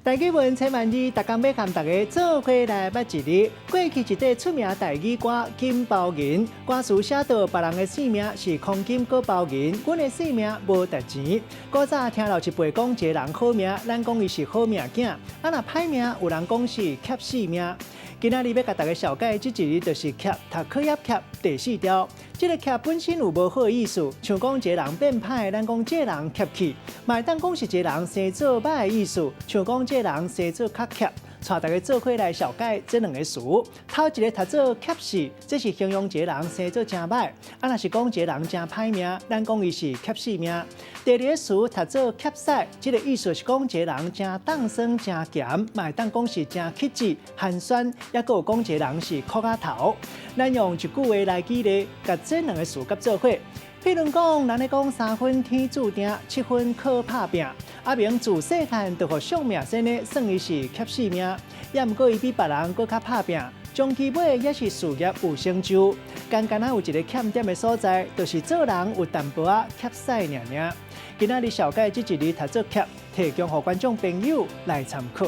台语文千万字，大家要和大家做伙来捌一日。过去一首出名台语歌《金包银》，歌词写到别人的性命是空金搁包银，阮的性命无值钱。古早听老一辈讲，一个人好命，咱讲伊是好命囝；啊若歹命，有人讲是欠死命。今仔日要甲大家小解，这一日就是欠读考业欠第4条。这个欠本身有无好的意思，像讲一个人变歹，咱讲这个人欠气；嘛会当讲是一个人生做歹的意思，像讲这个人生做较欠。带大家做伙来小解这两个词。头一个读做欠死，这是形容一个人生做真歹；啊，若是讲一个人真歹命，咱讲伊是欠死命。第二个词读做欠屎，这个意思是讲一个人真冻酸、真咸，嘛会当讲是真气质、寒酸，也佫有讲一个人是苦仔头。咱用一句话来举例，甲这两个词甲做伙。譬如讲，咱咧讲3分天注定，7分靠打拼。阿明自细汉就互上命先咧，算伊是欠死命，也毋过伊比别人佫较打拼，终其尾也是事业有成就。刚刚有一个欠点的所在，就是做人有淡薄仔欠屎尔尔。今仔日小解这一日读做欠，提供予观众朋友来参考。